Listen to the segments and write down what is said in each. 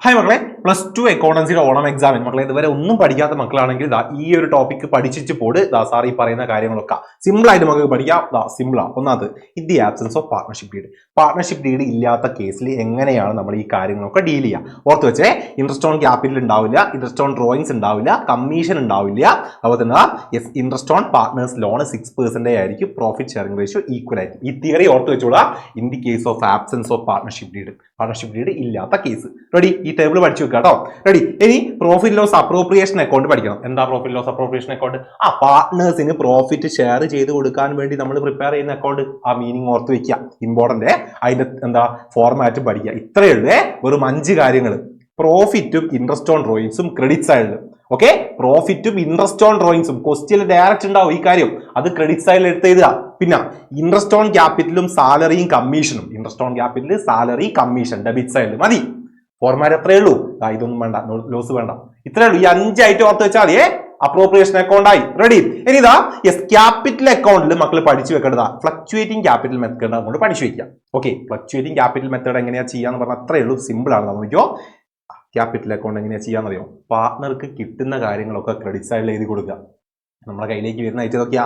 Hi മക്കളെ, +2 അക്കൗണ്ടൻസിയുടെ ഓണം എക്സാമിന് മക്കളെ ഇതുവരെ ഒന്നും പഠിക്കാത്ത മക്കളാണെങ്കിൽ ഈ ഒരു ടോപ്പിക്ക് പഠിച്ചിട്ട് പോട് സാർ ഈ പറയുന്ന കാര്യങ്ങളൊക്കെ സിമ്പിൾ ആയിട്ട് നമുക്ക് പഠിക്കാം. സിമ്പിളാ. ഒന്നാമത് in the absence of partnership deed. Partnership deed ഇല്ലാത്ത കേസിൽ എങ്ങനെയാണ് നമ്മൾ ഈ കാര്യങ്ങളൊക്കെ ഡീൽ ചെയ്യുക? ഓർത്ത് വെച്ചേ, ഇൻട്രസ്റ്റ് ഓൺ ക്യാപിറ്റൽ ഉണ്ടാവില്ല, ഇൻട്രസ്റ്റ് ഓൺ ഡ്രോയിങ്സ് ഉണ്ടാവില്ല, കമ്മീഷൻ ഉണ്ടാവില്ല. അതുപോലെ തന്നെ ഇൻട്രസ്റ്റ് ഓൺ പാർട്ട്നേഴ്സ് ലോൺ 6% ആയിരിക്കും, പ്രോഫിറ്റ് ഷെയറിംഗ് റേഷ്യോ ഈക്വൽ ആയിരിക്കും. ഈ തിയറി ഓർത്ത് വെച്ചോളാ. In the case of absence of partnership deed ഇല്ലാത്ത കേസ്. റെഡി? ഈ ടേബിൾ പഠിച്ചു വെക്കുക കേട്ടോ. റെഡി? ഇനി പ്രോഫിറ്റ് ലോസ് അപ്രോപ്രിയേഷൻ അക്കൗണ്ട് പഠിക്കണം. എന്താ പ്രോഫിറ്റ് ലോസ് അപ്രോപ്രിയേഷൻ അക്കൗണ്ട്? പാർട്ട്നേഴ്സിന് പ്രോഫിറ്റ് ഷെയർ ചെയ്ത് കൊടുക്കാൻ വേണ്ടി നമ്മൾ പ്രിപ്പയർ ചെയ്യുന്ന അക്കൗണ്ട്. ആ മീനിങ് ഓർത്ത് വെക്കുക. ഇമ്പോർട്ടന്റ്. അതിന്റെ ഫോർമാറ്റ് പഠിക്കുക. ഇത്രയേ ഉള്ളൂ. വെറും 5 കാര്യങ്ങൾ. പ്രോഫിറ്റും ഇൻട്രസ്റ്റ് ഓൺ ഡ്രോയിങ്സും ക്രെഡിറ്റ് സൈഡിൽ. ഓക്കെ, പ്രോഫിറ്റും ഇൻട്രസ്റ്റ് ഓൺ ഡ്രോയിങ്സും ക്വസ്റ്റ്യനിൽ ഡയറക്റ്റ് ഉണ്ടാവും ഈ കാര്യം. അത് ക്രെഡിറ്റ് സൈഡിൽ എടുത്ത് എഴുതുക. പിന്നെ ഇൻട്രസ്റ്റ് ഓൺ ക്യാപിറ്റലും സാലറിയും കമ്മീഷനും. Interest on capital, salary, commission debit സൈഡിൽ മതി. ഫോർമാറ്റ് എത്രയേ ഉള്ളൂ. ഇതൊന്നും വേണ്ട, ലോസ് വേണ്ട. ഇത്രയേ ഉള്ളൂ. ഈ 5 ഐറ്റം ഓർത്ത് വെച്ചാൽ മതിയേ. അപ്രോപ്രിയേഷൻ അക്കൗണ്ട് ആയി. റെഡി? ഇനി ക്യാപിറ്റൽ അക്കൗണ്ടിൽ മക്കൾ പഠിച്ചു വെക്കേണ്ടതാ ഫ്ലക്ച്വേറ്റിംഗ് ക്യാപിറ്റൽ മെത്തേഡ് കൊണ്ട് പഠിച്ചു വെക്കാം. ഓക്കെ, ഫ്ലക്ച്വേറ്റിംഗ് ക്യാപിറ്റൽ മെത്തേഡ് എങ്ങനെയാ ചെയ്യാന്ന് പറഞ്ഞാൽ അത്രയേ ഉള്ളൂ. സിമ്പിൾ ആണ്. നോക്കിയോ, ക്യാപിറ്റൽ അക്കൗണ്ട് എങ്ങനെയാ ചെയ്യാന്നറിയോ? പാർട്ട്ണർക്ക് കിട്ടുന്ന കാര്യങ്ങളൊക്കെ ക്രെഡിറ്റ് സൈഡിൽ എഴുതി കൊടുക്കുക. നമ്മുടെ കയ്യിലേക്ക് വരുന്ന ഐറ്റം നോക്കിയാ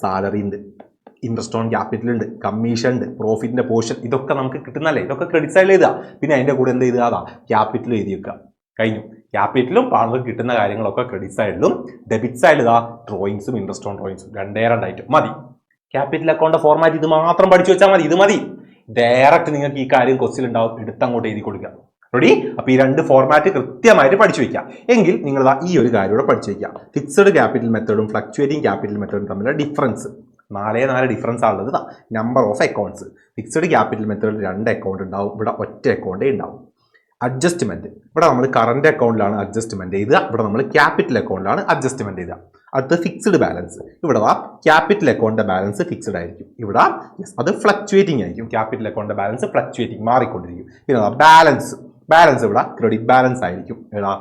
സാലറി ഉണ്ട്, ഇൻട്രസ്റ്റ് ഓൺ ക്യാപിറ്റൽ ഉണ്ട്, കമ്മീഷൻ ഉണ്ട്, പ്രോഫിറ്റിന്റെ പോർഷൻ, ഇതൊക്കെ നമുക്ക് കിട്ടുന്നല്ലേ. ഇതൊക്കെ ക്രെഡിറ്റ് സൈഡിൽ എഴുതുക. പിന്നെ അതിന്റെ കൂടെ എന്ത് എഴുതുക? ക്യാപിറ്റൽ എഴുതി വെക്കുക. കഴിഞ്ഞു. ക്യാപിറ്റലും പാർട്ണർക്ക് കിട്ടുന്ന കാര്യങ്ങളൊക്കെ ക്രെഡിറ്റ് സൈഡിലും, ഡെബിറ്റ് സൈഡിൽ ഡ്രോയിങ്സും ഇൻട്രസ്റ്റ് ഓൺ ഡ്രോയിങ്സും രണ്ടേ ഐറ്റം മതി. ക്യാപിറ്റൽ അക്കൗണ്ട് ഫോർമാറ്റ് ഇത് മാത്രം പഠിച്ചു വെച്ചാൽ മതി. ഇത് മതി. ഡയറക്റ്റ് നിങ്ങൾക്ക് ഈ കാര്യം ക്വസ്റ്റ്യൻ ഉണ്ടാവും, എടുത്തങ്ങോട്ട് എഴുതി കൊടുക്കുക. റെഡി? അപ്പൊ ഈ 2 ഫോർമാറ്റ് കൃത്യമായിട്ട് പഠിച്ചു വെക്കുക. എങ്കിൽ നിങ്ങൾ ഈ ഒരു കാര്യം കൂടെ പഠിച്ചു വെക്കുക. ഫിക്സഡ് ക്യാപിറ്റൽ മെത്തേഡും ഫ്ലക്ച്വേറ്റിംഗ് ക്യാപിറ്റൽ മെത്തേഡും തമ്മിലുള്ള ഡിഫറൻസ്. 4 ഡിഫറൻസ് ആണുള്ളത്. Number of accounts. Fixed capital മെത്തേഡിൽ 2 അക്കൗണ്ട് ഉണ്ടാവും, ഇവിടെ ഒറ്റ അക്കൗണ്ടേ ഉണ്ടാവും. അഡ്ജസ്റ്റ്മെന്റ്, ഇവിടെ നമ്മൾ കറന്റ് അക്കൗണ്ടിലാണ് അഡ്ജസ്റ്റ്മെന്റ് എഴുതുക, ഇവിടെ നമ്മൾ ക്യാപിറ്റൽ അക്കൗണ്ടിലാണ് അഡ്ജസ്റ്റ്മെന്റ് എഴുതുക. അടുത്ത ഫിക്സ്ഡ് ബാലൻസ്. ഇവിടെ ക്യാപിറ്റൽ അക്കൗണ്ടിന്റെ ബാലൻസ് ഫിക്സ്ഡ് ആയിരിക്കും, ഇവിടെ അത് ഫ്ലക്ച്വേറ്റിംഗ് ആയിരിക്കും. ക്യാപിറ്റൽ അക്കൗണ്ടിന്റെ ബാലൻസ് ഫ്ലക്ച്വേറ്റിംഗ്, മാറിക്കൊണ്ടിരിക്കും. പിന്നെ ബാലൻസ് ഇവിടെ ക്രെഡിറ്റ് ബാലൻസ് ആയിരിക്കും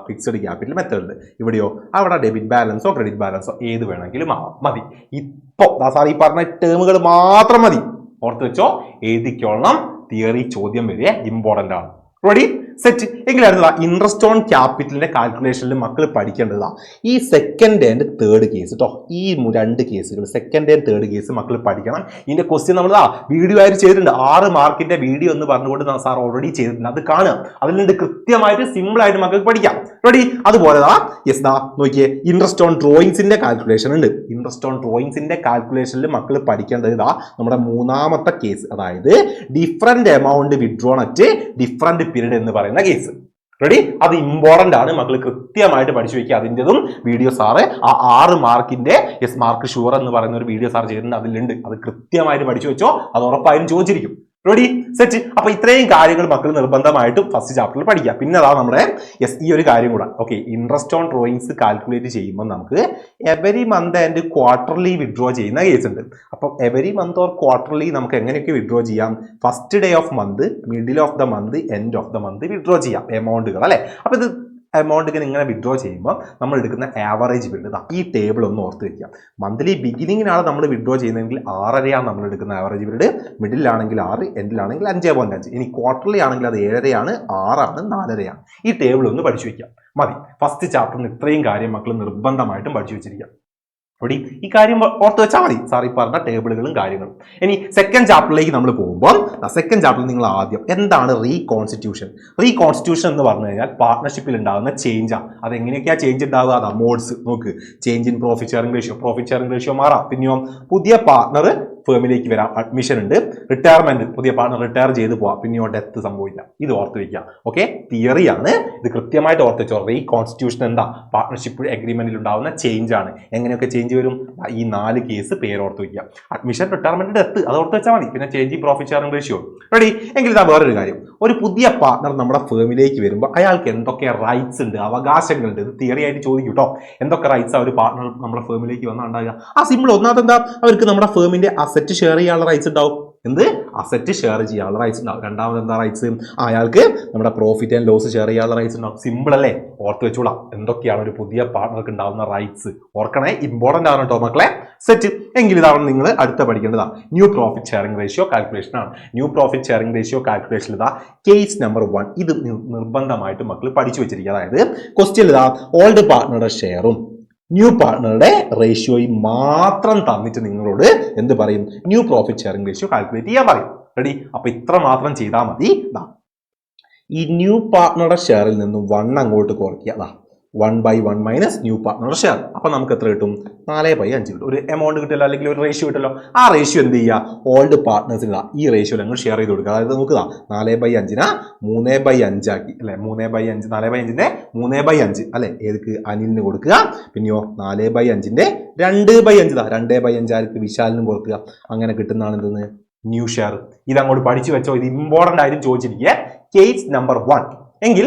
ഫിക്സ്ഡ് ക്യാപിറ്റൽ മെത്തേഡിൽ. ഇവിടെയോ അവിടെ ഡെബിറ്റ് ബാലൻസോ ക്രെഡിറ്റ് ബാലൻസോ ഏത് വേണമെങ്കിലും മതി. ഇപ്പോ സാർ ഈ പറഞ്ഞ ടേമുകൾ മാത്രം മതി. ഓർത്ത് വെച്ചോ, എഴുതിക്കോളണം. തിയറി ചോദ്യം വരെ ഇമ്പോർട്ടന്റ് ആണ്. റെഡി? സെറ്റ്. എങ്കിലായിരുന്നു ഇൻട്രസ്റ്റ് ഓൺ ക്യാപിറ്റലിന്റെ കാൽക്കുലേഷനിൽ മക്കൾ പഠിക്കേണ്ടതാ ഈ സെക്കൻഡ് ആൻഡ് തേർഡ് കേസ് കേട്ടോ. ഈ 2 കേസുകൾ, സെക്കൻഡ് ആൻഡ് തേർഡ് കേസ് മക്കൾ പഠിക്കണം. ഇതിന്റെ ക്വസ്റ്റ്യൻ നമ്മൾ വീഡിയോ ആയിട്ട് ചെയ്തിട്ടുണ്ട്. 6 മാർക്കിന്റെ വീഡിയോ എന്ന് പറഞ്ഞുകൊണ്ട് സാർ ഓൾറെഡി ചെയ്തിട്ടുണ്ട്. അത് കാണുക. അതിൽ നിന്ന് കൃത്യമായിട്ട് സിമ്പിൾ ആയിട്ട് മക്കൾക്ക് പഠിക്കാം. റെഡി? അതുപോലെ നോക്കിയേ, ഇൻട്രസ്റ്റ് ഓൺ ഡ്രോയിങ്സിന്റെ കാൽക്കുലേഷൻ ഉണ്ട്. ഇൻട്രസ്റ്റ് ഓൺ ഡ്രോയിങ്സിന്റെ കാൽക്കുലേഷനിൽ മക്കൾ പഠിക്കേണ്ടത് നമ്മുടെ 3ാമത്തെ കേസ്, അതായത് different amount withdrawn at different period എന്ന് പറയുന്ന കേസ്. റെഡി? അത് ഇമ്പോർട്ടന്റ് ആണ്. മക്കൾ കൃത്യമായിട്ട് പഠിച്ചു വെക്കുക. അതിൻ്റെതും വീഡിയോ സാറ് 6 മാർക്കിന്റെ മാർക്ക് ഷുവർ എന്ന് പറയുന്ന ഒരു വീഡിയോ സാർ ചെയ്തിട്ടുണ്ട്. അതിലുണ്ട്. അത് കൃത്യമായിട്ട് പഠിച്ചു വെച്ചോ. അത് ഉറപ്പായും ചോദിച്ചിരിക്കും. റെഡി? സെറ്റ്. അപ്പൊ ഇത്രയും കാര്യങ്ങൾ മക്കൾ നിർബന്ധമായിട്ടും ഫസ്റ്റ് ചാപ്റ്ററിൽ പഠിക്കുക. പിന്നെ നമ്മുടെ ഈ ഒരു കാര്യം കൂടെ. Okay, interest on drawings calculate ചെയ്യുമ്പോൾ നമുക്ക് every month and quarterly withdraw ചെയ്യുന്ന കേസ് ഉണ്ട്. അപ്പം എവരി മന്ത് ഓർ ക്വാർട്ടർലി നമുക്ക് എങ്ങനെയൊക്കെ വിഡ്രോ ചെയ്യാം? First day of month, middle of the month, end of the month withdraw ചെയ്യാം എമൗണ്ടുകൾ, അല്ലെ? അപ്പൊ ഇത് എമൗണ്ട് ഇങ്ങനെ വിഡ്രോ ചെയ്യുമ്പോൾ നമ്മൾ എടുക്കുന്ന ആവറേജ് പീരീഡ് ഈ ടേബിൾ ഒന്ന് ഓർത്ത് വെക്കുക. മന്ത്ലി ബിഗിനിങ്ങിനാണ് നമ്മൾ വിഡ്രോ ചെയ്യുന്നതെങ്കിൽ 6.5 നമ്മൾ എടുക്കുന്ന ആവറേജ് പീരീഡ്. മിഡിലാണെങ്കിൽ 6, എൻഡിലാണെങ്കിൽ 5.5. ഇനി ക്വാർട്ടർലി ആണെങ്കിൽ അത് 7.5, 6, 4.5. ഈ ടേബിൾ ഒന്ന് പഠിച്ചു വെക്കുക. മതി. ഫസ്റ്റ് ചാപ്റ്ററിന് ഇത്രയും കാര്യം മക്കൾ നിർബന്ധമായിട്ടും പഠിച്ചു വെച്ചിരിക്കുക. റെഡി? ഈ കാര്യം ഓർത്ത് വെച്ചാൽ മതി. സാർ ഈ പറഞ്ഞ ടേബിളുകളും കാര്യങ്ങളും. ഇനി സെക്കൻഡ് ചാപ്റ്ററിലേക്ക് നമ്മൾ പോകുമ്പോൾ, സെക്കൻഡ് ചാപ്റ്ററിൽ നിങ്ങൾ ആദ്യം എന്താണ് റീകോൺസ്റ്റിറ്റ്യൂഷൻ എന്ന് പറഞ്ഞു കഴിഞ്ഞാൽ പാർട്ട്ണർഷിപ്പിൽ ഉണ്ടാകുന്ന ചേഞ്ചാണ്. അതെങ്ങനെയൊക്കെയാ ചേഞ്ച് ഉണ്ടാവുക? മോഡ്സ് നോക്ക്. Change in profit sharing ratio മാറാം. പിന്നെയോ പുതിയ പാർട്ട്ണർ ഫേമിലേക്ക് വരാം, അഡ്മിഷൻ ഉണ്ട്, റിട്ടയർമെന്റ്, പുതിയ പാർട്ണർ റിട്ടയർ ചെയ്ത് പോവാം, പിന്നെയോ ഡെത്ത് സംഭവിക്കാം. ഇത് ഓർത്ത് വയ്ക്കുക. ഓക്കെ, തിയറിയാണ്. ഇത് കൃത്യമായിട്ട് ഓർത്ത് വെച്ചോ. റീകോൺസ്റ്റിറ്റ്യൂഷൻ എന്താ? പാർട്ട്ണർഷിപ്പ് അഗ്രിമെന്റിൽ ഉണ്ടാവുന്ന ചേഞ്ച് ആണ്. എങ്ങനെയൊക്കെ ചേഞ്ച് വരും? ഈ 4 കേസ് പേര് ഓർത്ത് വയ്ക്കുക. അഡ്മിഷൻ, റിട്ടയർമെന്റ്, ഡെത്ത്, അത് ഓർത്ത് വെച്ചാൽ മതി. പിന്നെ change in profit sharing ratio. Ready? എങ്കിൽ ഇതാ വേറൊരു കാര്യം. ഒരു പുതിയ പാർട്ണർ നമ്മുടെ ഫേമിലേക്ക് വരുമ്പോൾ അയാൾക്ക് എന്തൊക്കെ റൈറ്റ്സ് ഉണ്ട്, അവകാശങ്ങളുണ്ട്? ഇത് തിയറി ആയിട്ട് ചോദിക്കും കേട്ടോ. എന്തൊക്കെ റൈറ്റ്സ് ഒരു പാർട്ണർ നമ്മുടെ ഫേമിലേക്ക് വന്നാൽ ഉണ്ടാകുക? സിമ്പിൾ. ഒന്നാമത് എന്താ? അവർക്ക് നമ്മുടെ ഫേമിന്റെ അസറ്റ് ഷെയർ ചെയ്യാനുള്ള റൈറ്റ്സ് ഉണ്ടാവും. എന്ത് അസറ്റ് ഷെയർ ചെയ്യാനുള്ള റൈറ്റ്സ് ഉണ്ടാവും. രണ്ടാമത് എന്താ റൈറ്റ്സ്? അയാൾക്ക് നമ്മുടെ പ്രോഫിറ്റ് ആൻഡ് ലോസ് ഷെയർ ചെയ്യാനുള്ള റൈറ്റ്സ് ഉണ്ടാവും. സിമ്പിൾ അല്ലേ? ഓർത്ത് വെച്ചോളാം എന്തൊക്കെയാണ് ഒരു പുതിയ പാർട്ണർക്ക് ഉണ്ടാവുന്ന റൈറ്റ്സ്. ഓർക്കണേ, ഇമ്പോർട്ടന്റ് ആണ് കേട്ടോ മക്കളെ. സെറ്റ്. എങ്കിൽ ഇതാണ് നിങ്ങൾ അടുത്ത പഠിക്കേണ്ടതാണ് new profit sharing ratio calculation ആണ്. New profit sharing ratio calculation ഇതാ കേസ് നമ്പർ 1. ഇത് നിർബന്ധമായിട്ട് മക്കൾ പഠിച്ചു വെച്ചിരിക്കുക. അതായത് ക്വസ്റ്റ്യൻ ഇതാ ഓൾഡ് പാർട്ണറുടെ ഷെയറും ന്യൂ പാർട്ണറുടെ റേഷ്യോയും മാത്രം തന്നിട്ട് നിങ്ങളോട് എന്ത് പറയും? New profit sharing ratio calculate ചെയ്യാൻ പറയും. റെഡി? അപ്പൊ ഇത്ര മാത്രം ചെയ്താൽ മതി. ഈ ന്യൂ പാർട്ണറുടെ ഷെയറിൽ നിന്നും 1 അങ്ങോട്ട് കുറയ്ക്കുക. 1/1 മൈനസ് ന്യൂ പാർട്ണറുടെ ഷെയർ. അപ്പൊ നമുക്ക് എത്ര കിട്ടും? 4/5 കിട്ടും. ഒരു എമൗണ്ട് കിട്ടില്ല, അല്ലെങ്കിൽ ഒരു റേഷ്യോ കിട്ടല്ലോ. ആ റേഷ്യോ എന്ത് ചെയ്യുക? ഓൾഡ് പാർട്ട്നേഴ്സിന് ഈ റേഷ്യോ ഞങ്ങൾ ഷെയർ ചെയ്ത് കൊടുക്കുക. അതായത് നോക്കുക 4/5 3/5 ആക്കി അല്ലെ. 3/5 4/5 3/5 അല്ലെ. ഏതൊക്കെ? അനിലിന് കൊടുക്കുക. പിന്നെയോ 4/5 2/5 2/5 ആർക്ക്? വിശാലിനും കൊടുക്കുക. അങ്ങനെ കിട്ടുന്നതാണ് എന്തെന്ന്? New share. ഇതങ്ങോട്ട് പഠിച്ചു വെച്ചോ. ഇത് ഇമ്പോർട്ടന്റ് ആയിട്ട് ചോദിച്ചിരിക്കുക. Case number 1.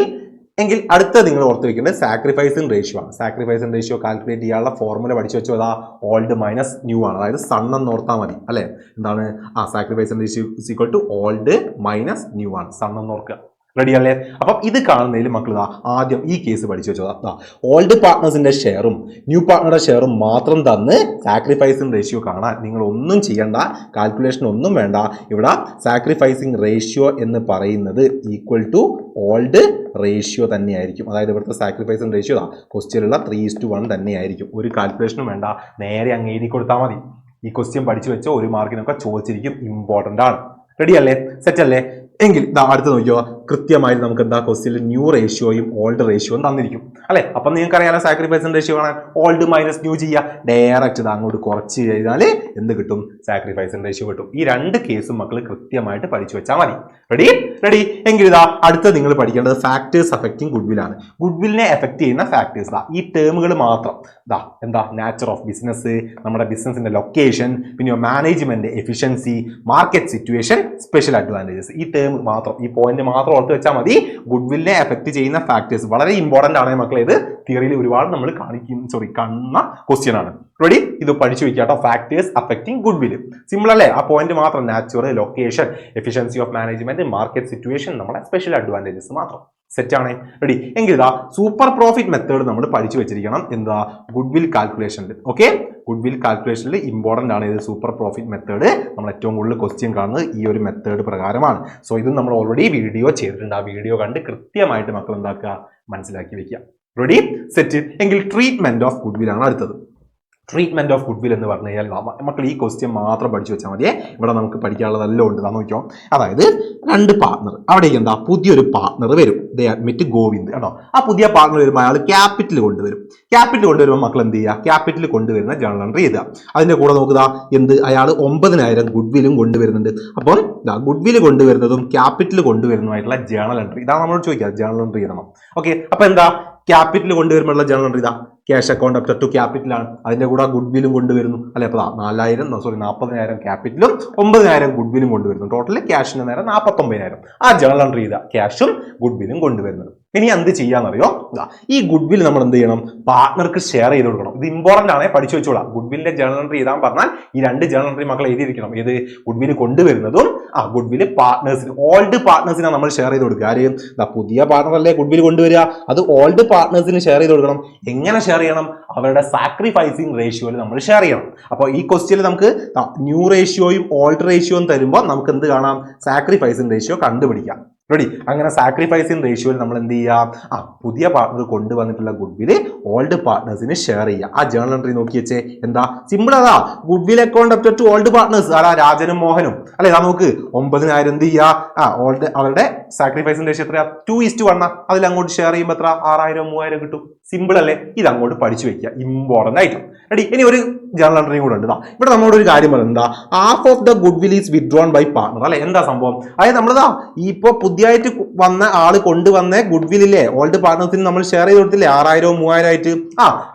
എങ്കിൽ അടുത്ത നിങ്ങൾ ഓർത്ത് വെക്കേണ്ടത് സാക്രിഫൈസിങ് റേഷ്യോ ആണ്. സാക്രിഫൈസിങ് റേഷ്യോ കാൽക്കുലേറ്റ് ചെയ്യാനുള്ള ഫോർമുല പഠിച്ചു വെച്ചോ. അതാ ഓൾഡ് മൈനസ് ന്യൂ ആണ്. അതായത് സൺ എന്ന് ഓർത്താൽ മതി അല്ലെ. എന്താണ്? Sacrificing ratio is equal to old minus new ആണ്. സൺ എന്ന് ഓർക്കുക. റെഡി അല്ലേ? അപ്പം ഇത് കാണുന്നതിൽ മക്കൾ ആദ്യം ഈ കേസ് പഠിച്ചു വെച്ചോ. ഓൾഡ് പാർട്ട്നേഴ്സിന്റെ ഷെയറും ന്യൂ പാർട്ട്ണറുടെ ഷെയറും മാത്രം തന്ന് സാക്രിഫൈസിങ് റേഷ്യോ കാണാൻ നിങ്ങൾ ഒന്നും ചെയ്യണ്ട, കാൽക്കുലേഷൻ ഒന്നും വേണ്ട. ഇവിടെ സാക്രിഫൈസിങ് റേഷ്യോ എന്ന് പറയുന്നത് ഈക്വൽ ടു ഓൾഡ് റേഷ്യോ തന്നെയായിരിക്കും. അതായത് ഇവിടുത്തെ സാക്രിഫൈസിങ് റേഷ്യോ ക്വസ്റ്റ്യനിലുള്ള 3:1 തന്നെയായിരിക്കും. ഒരു കാൽക്കുലേഷനും വേണ്ട, നേരെ അങ്ങ് എഴുതി കൊടുത്താൽ മതി. ഈ ക്വസ്റ്റ്യൻ പഠിച്ചു വെച്ചോ. ഒരു മാർക്കിനൊക്കെ ചോദിച്ചിരിക്കും. ഇമ്പോർട്ടന്റ് ആണ്. റെഡി അല്ലേ? സെറ്റ് അല്ലേ? എങ്കിൽ അടുത്ത് നോക്കിയോ. കൃത്യമായി നമുക്ക് എന്താ ക്വസ്റ്റ്യനിൽ ന്യൂ റേഷ്യോയും ഓൾഡ് റേഷ്യോയും തന്നിരിക്കും അല്ലെ. അപ്പൊ നിങ്ങൾക്ക് അറിയാലോ സാക്രിഫൈസിങ് റേഷ്യോ കാണാൻ ഓൾഡ് മൈനസ് ന്യൂ ചെയ്യുക. ഡയറക്റ്റ് അങ്ങോട്ട് കുറച്ച് കഴിഞ്ഞാൽ എന്ത് കിട്ടും? സാക്രിഫൈസിങ് റേഷ്യോ കിട്ടും. ഈ രണ്ട് കേസും മക്കൾ കൃത്യമായിട്ട് പഠിച്ചു വെച്ചാൽ മതി. റെഡി? എങ്കിൽ അടുത്ത നിങ്ങൾ പഠിക്കേണ്ടത് ഫാക്ടേഴ്സ് അഫക്റ്റിംഗ് ഗുഡ്വിൽ ആണ്. ഗുഡ്വില്ലിനെ എഫക്ട് ചെയ്യുന്ന ഫാക്ടേഴ്സ് ഈ ടേമുകൾ മാത്രം. എന്താ? നാച്ചർ ഓഫ് ബിസിനസ്, നമ്മുടെ ബിസിനസിന്റെ ലൊക്കേഷൻ, പിന്നെ management efficiency, market situation, special advantages. ഈ ടേം മാത്രം, ഈ പോയിന്റ് മാത്രം ഓർത്ത് വെച്ചാൽ മതി. ഗുഡ്വില്ലിനെ എഫക്ട് ചെയ്യുന്ന ഫാക്ടേഴ്സ് വളരെ ഇമ്പോർട്ടന്റ് ആണ് മക്കളെ. ഇത് തിയറിയിൽ ഒരുപാട് നമ്മൾ കാണുന്ന ക്വസ്റ്റ്യൻ ആണ്. റെഡി? ഇത് പഠിച്ചു വെക്കാട്ടോ. Factors affecting goodwill. സിമ്പിൾ അല്ലേ? ആ പോയിന്റ് മാത്രം. Natural, location, efficiency of management, market situation, നമ്മുടെ സ്പെഷ്യൽ അഡ്വാൻറ്റേജസ് മാത്രം. സെറ്റ് ആണ്. റെഡി? എങ്കിൽ സൂപ്പർ പ്രോഫിറ്റ് മെത്തേഡ് നമ്മൾ പഠിച്ചു വെച്ചിരിക്കണം. എന്താ? ഗുഡ്വിൽ കാൽക്കുലേഷനിൽ. ഓക്കെ, ഗുഡ്വിൽ കാൽക്കുലേഷനിൽ ഇമ്പോർട്ടന്റ് ആണ് ഇത് സൂപ്പർ പ്രോഫിറ്റ് മെത്തേഡ്. നമ്മൾ ഏറ്റവും കൂടുതൽ ക്വസ്റ്റ്യൻ കാണുന്നത് ഈ ഒരു മെത്തേഡ് പ്രകാരമാണ്. സോ ഇത് നമ്മൾ ഓൾറെഡി വീഡിയോ ചെയ്തിട്ടുണ്ട്. ആ വീഡിയോ കണ്ട് കൃത്യമായിട്ട് മക്കൾ എന്താക്കുക? മനസ്സിലാക്കി വെക്കുക. റെഡി? സെറ്റ്. എങ്കിൽ ട്രീറ്റ്മെന്റ് ഓഫ് ഗുഡ്വിൽ ആണ് അടുത്തത്. ട്രീറ്റ്മെന്റ് ഓഫ് ഗുഡ്വിൽ എന്ന് പറഞ്ഞു കഴിഞ്ഞാൽ മക്കൾ ഈ ക്വസ്റ്റ്യൻ മാത്രം പഠിച്ചു വെച്ചാൽ മതിയേ. ഇവിടെ നമുക്ക് പഠിക്കാനുള്ളതെല്ലാം ഉണ്ട്. നോക്കിയോ. അതായത് 2 പാർട്ണർ, അവിടേക്ക് എന്താ? പുതിയൊരു പാർട്ണർ വരും. ദേ അഡ്മിറ്റ് ഗോവിന്ദ് കേട്ടോ. ആ പുതിയ പാർട്ണർ വരുമ്പോൾ അയാൾ ക്യാപിറ്റൽ കൊണ്ടുവരും. ക്യാപിറ്റൽ കൊണ്ടുവരുമ്പോൾ മക്കൾ എന്ത് ചെയ്യുക? ക്യാപിറ്റൽ കൊണ്ടുവരുന്ന ജേണൽ എൻട്രി എഴുതുക. അതിന്റെ കൂടെ നോക്കുക അയാൾ 9,000 ഗുഡ്വിലും കൊണ്ടുവരുന്നുണ്ട്. അപ്പം ഗുഡ്വിൽ കൊണ്ടുവരുന്നതും ക്യാപിറ്റൽ കൊണ്ടുവരുന്നതുമായിട്ടുള്ള ജേണൽ എൻട്രി ഇതാണ് നമ്മളോട് ചോദിക്കുക. ജേണൽ എൻട്രി എഴുതണം. ഓക്കെ, അപ്പൊ എന്താ? ക്യാപിറ്റൽ കൊണ്ടുവരുമ്പോഴുള്ള journal entry cash account up to capital ആണ്. അതിന്റെ കൂടെ ഗുഡ്വിലും കൊണ്ടുവരുന്നു അല്ലെ. അപ്പൊ 40,000 ക്യാപിറ്റലും 9,000 ഗുഡ്വിലും കൊണ്ടുവരുന്നു. ടോട്ടൽ ക്യാഷിന് നേരം 49,000. ആ ജേണൽ എൻട്രി ക്യാഷും ഗുഡ്വിലും കൊണ്ടുവരുന്നത്. ഇനി എന്ത് ചെയ്യാന്നറിയോ? ഈ ഗുഡ്വിൽ നമ്മൾ എന്ത് ചെയ്യണം? പാർട്ണർക്ക് ഷെയർ ചെയ്ത് കൊടുക്കണം. ഇത് ഇമ്പോർട്ടന്റ് ആണ്, പഠിച്ചു വെച്ചോളാം. ഗുഡ്വില്ലിന്റെ ജേണൽ എൻട്രി എഴുതാൻ പറഞ്ഞാൽ ഈ 2 ജേണൽ എൻട്രി മക്കൾ എഴുതിയിരിക്കണം. ഏത്? ഗുഡ്വിൽ കൊണ്ടുവരുന്നതും ഗുഡ്വിൽ പാർട്ട്നേഴ്സിന്, ഓൾഡ് പാർട്ട്നേഴ്സിനാണ് നമ്മൾ ഷെയർ ചെയ്ത് കൊടുക്കുക. ആരെയും പുതിയ പാർട്ണർ അല്ലേ ഗുഡ്വിൽ കൊണ്ടുവരിക, അത് ഓൾഡ് പാർട്ട്നേഴ്സിന് ഷെയർ ചെയ്ത് കൊടുക്കണം. എങ്ങനെ ഷെയർ ചെയ്യണം? അവരുടെ സാക്രിഫൈസിങ് റേഷ്യോയിൽ നമ്മൾ ഷെയർ ചെയ്യണം. അപ്പോൾ ഈ ക്വസ്റ്റ്യനിൽ നമുക്ക് ന്യൂ റേഷ്യോയും ഓൾഡ് റേഷ്യോയും തരുമ്പോൾ നമുക്ക് എന്ത് കാണാം? സാക്രിഫൈസിങ് റേഷ്യോ കണ്ടുപിടിക്കാം. റെഡി? അങ്ങനെ സാക്രിഫൈസിങ് റേഷ്യോയിൽ നമ്മൾ എന്ത് ചെയ്യാം? പുതിയ പാർട്ണർ കൊണ്ടുവന്നിട്ടുള്ള ഗുഡ്വിൽ ഓൾഡ് പാർട്ട്നേഴ്സിന് ഷെയർ ചെയ്യാം. ആ ജേണൽ എൻട്രി നോക്കി വെച്ചേ. എന്താ? സിമ്പിൾ അതാ. Goodwill account up to old partners രാജനും മോഹനും അല്ലെ. നോക്ക് 9,000 എന്ത് ചെയ്യുക? ഓൾഡ് അവരുടെ സാക്രിഫൈസിങ് റേഷ്യോ എത്രയാ? 2:1. അതിൽ അങ്ങോട്ട് ഷെയർ ചെയ്യുമ്പോൾ എത്ര? 6,000 3,000 കിട്ടും. സിമ്പിൾ അല്ലേ? ഇത് അങ്ങോട്ട് പഠിച്ചു വെക്കുക. ഇമ്പോർട്ടന്റ് ആയിട്ട്. റെഡി? ഇനി ഒരു ജേണൽ എൻട്രിയും കൂടെ ഉണ്ട്. ഇവിടെ നമ്മളോട് ഒരു കാര്യം പറയുന്നത് half of the goodwill is withdrawn by partner അല്ലെ. എന്താ സംഭവം? അതായത് നമ്മളിതാ ഇപ്പൊ പുതിയതായിട്ട് വന്ന ആള് കൊണ്ടുവന്ന ഗുഡ്വില്ലേ ഓൾഡ് പാർട്ട്നേഴ്സിന് നമ്മൾ ഷെയർ ചെയ്ത് കൊടുത്തില്ലേ 6,000 3,000 ആയിട്ട്.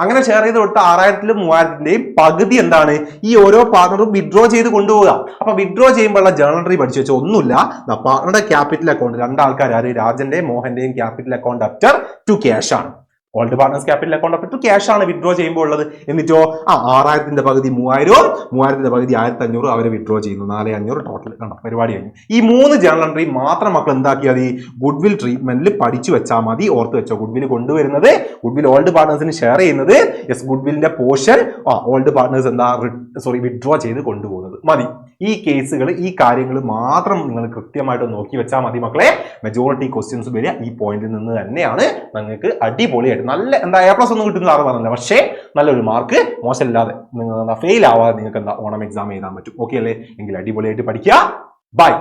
അങ്ങനെ ഷെയർ ചെയ്ത് കൊടുത്ത 6,000 3,000 പകുതി എന്താണ്? ഈ ഓരോ പാർട്ണറും വിത്ഡ്രോ ചെയ്ത് കൊണ്ടുപോകുക. അപ്പൊ വിത്ഡ്രോ ചെയ്യുമ്പോഴുള്ള ജേണൽ എൻട്രി പഠിച്ചു വെച്ചാൽ ഒന്നുമില്ല. പാർട്ണറുടെ ക്യാപിറ്റൽ അക്കൗണ്ട്, 2 ആൾക്കാർ, രാജന്റെയും മോഹന്റെയും capital account after to cash ആണ്. Old partners capital account up to cash ആണ് വിഡ്രോ ചെയ്യുമ്പോൾ ഉള്ളത്. എന്നിട്ടോ 6000ന്റെ പകുതി 3000, 3000ന്റെ പകുതി 1500 അവരെ വിഡ്രോ ചെയ്യുന്നു. 4500 ടോട്ടൽ. കണ്ടോ, പരിപാടി കഴിഞ്ഞു. ഈ 3 ജേണൽ എൻട്രി മാത്രം മക്കൾ എന്താക്കിയാൽ മതി, ഗുഡ് വിൽ ട്രീറ്റ്മെന്റിൽ പഠിച്ചു വെച്ചാൽ മതി. ഓർത്ത് വെച്ചോ, ഗുഡ് വിൽ കൊണ്ടുവരുന്നത്, ഗുഡ് വിൽ ഓൾഡ് പാർട്ട്നേഴ്സിന് ഷെയർ ചെയ്യുന്നത്, യെസ് ഗുഡ് വില്ലിന്റെ പോർഷൻ ഓൾഡ് പാർട്ട്നേഴ്സ് വിഡ്രോ ചെയ്ത് കൊണ്ടുപോകുന്നത് മതി. ഈ കേസുകൾ, ഈ കാര്യങ്ങൾ മാത്രം നിങ്ങൾ കൃത്യമായിട്ട് നോക്കി വെച്ചാൽ മതി മക്കളെ. മെജോറിറ്റി ക്വസ്റ്റ്യൻസ് വരിക ഈ പോയിന്റിൽ നിന്ന് തന്നെയാണ്. നിങ്ങൾക്ക് അടിപൊളിയായിട്ട് നല്ല A+ ഒന്നും കിട്ടുന്ന ആറ് പറഞ്ഞില്ല, പക്ഷേ നല്ലൊരു മാർക്ക് മോശമില്ലാതെ നിങ്ങൾ ഫെയിൽ ആവാതെ നിങ്ങൾക്ക് ഓണം എക്സാം എഴുതാൻ പറ്റും. ഓക്കെ അല്ലേ? എങ്കിൽ അടിപൊളിയായിട്ട് പഠിക്കുക. ബൈ.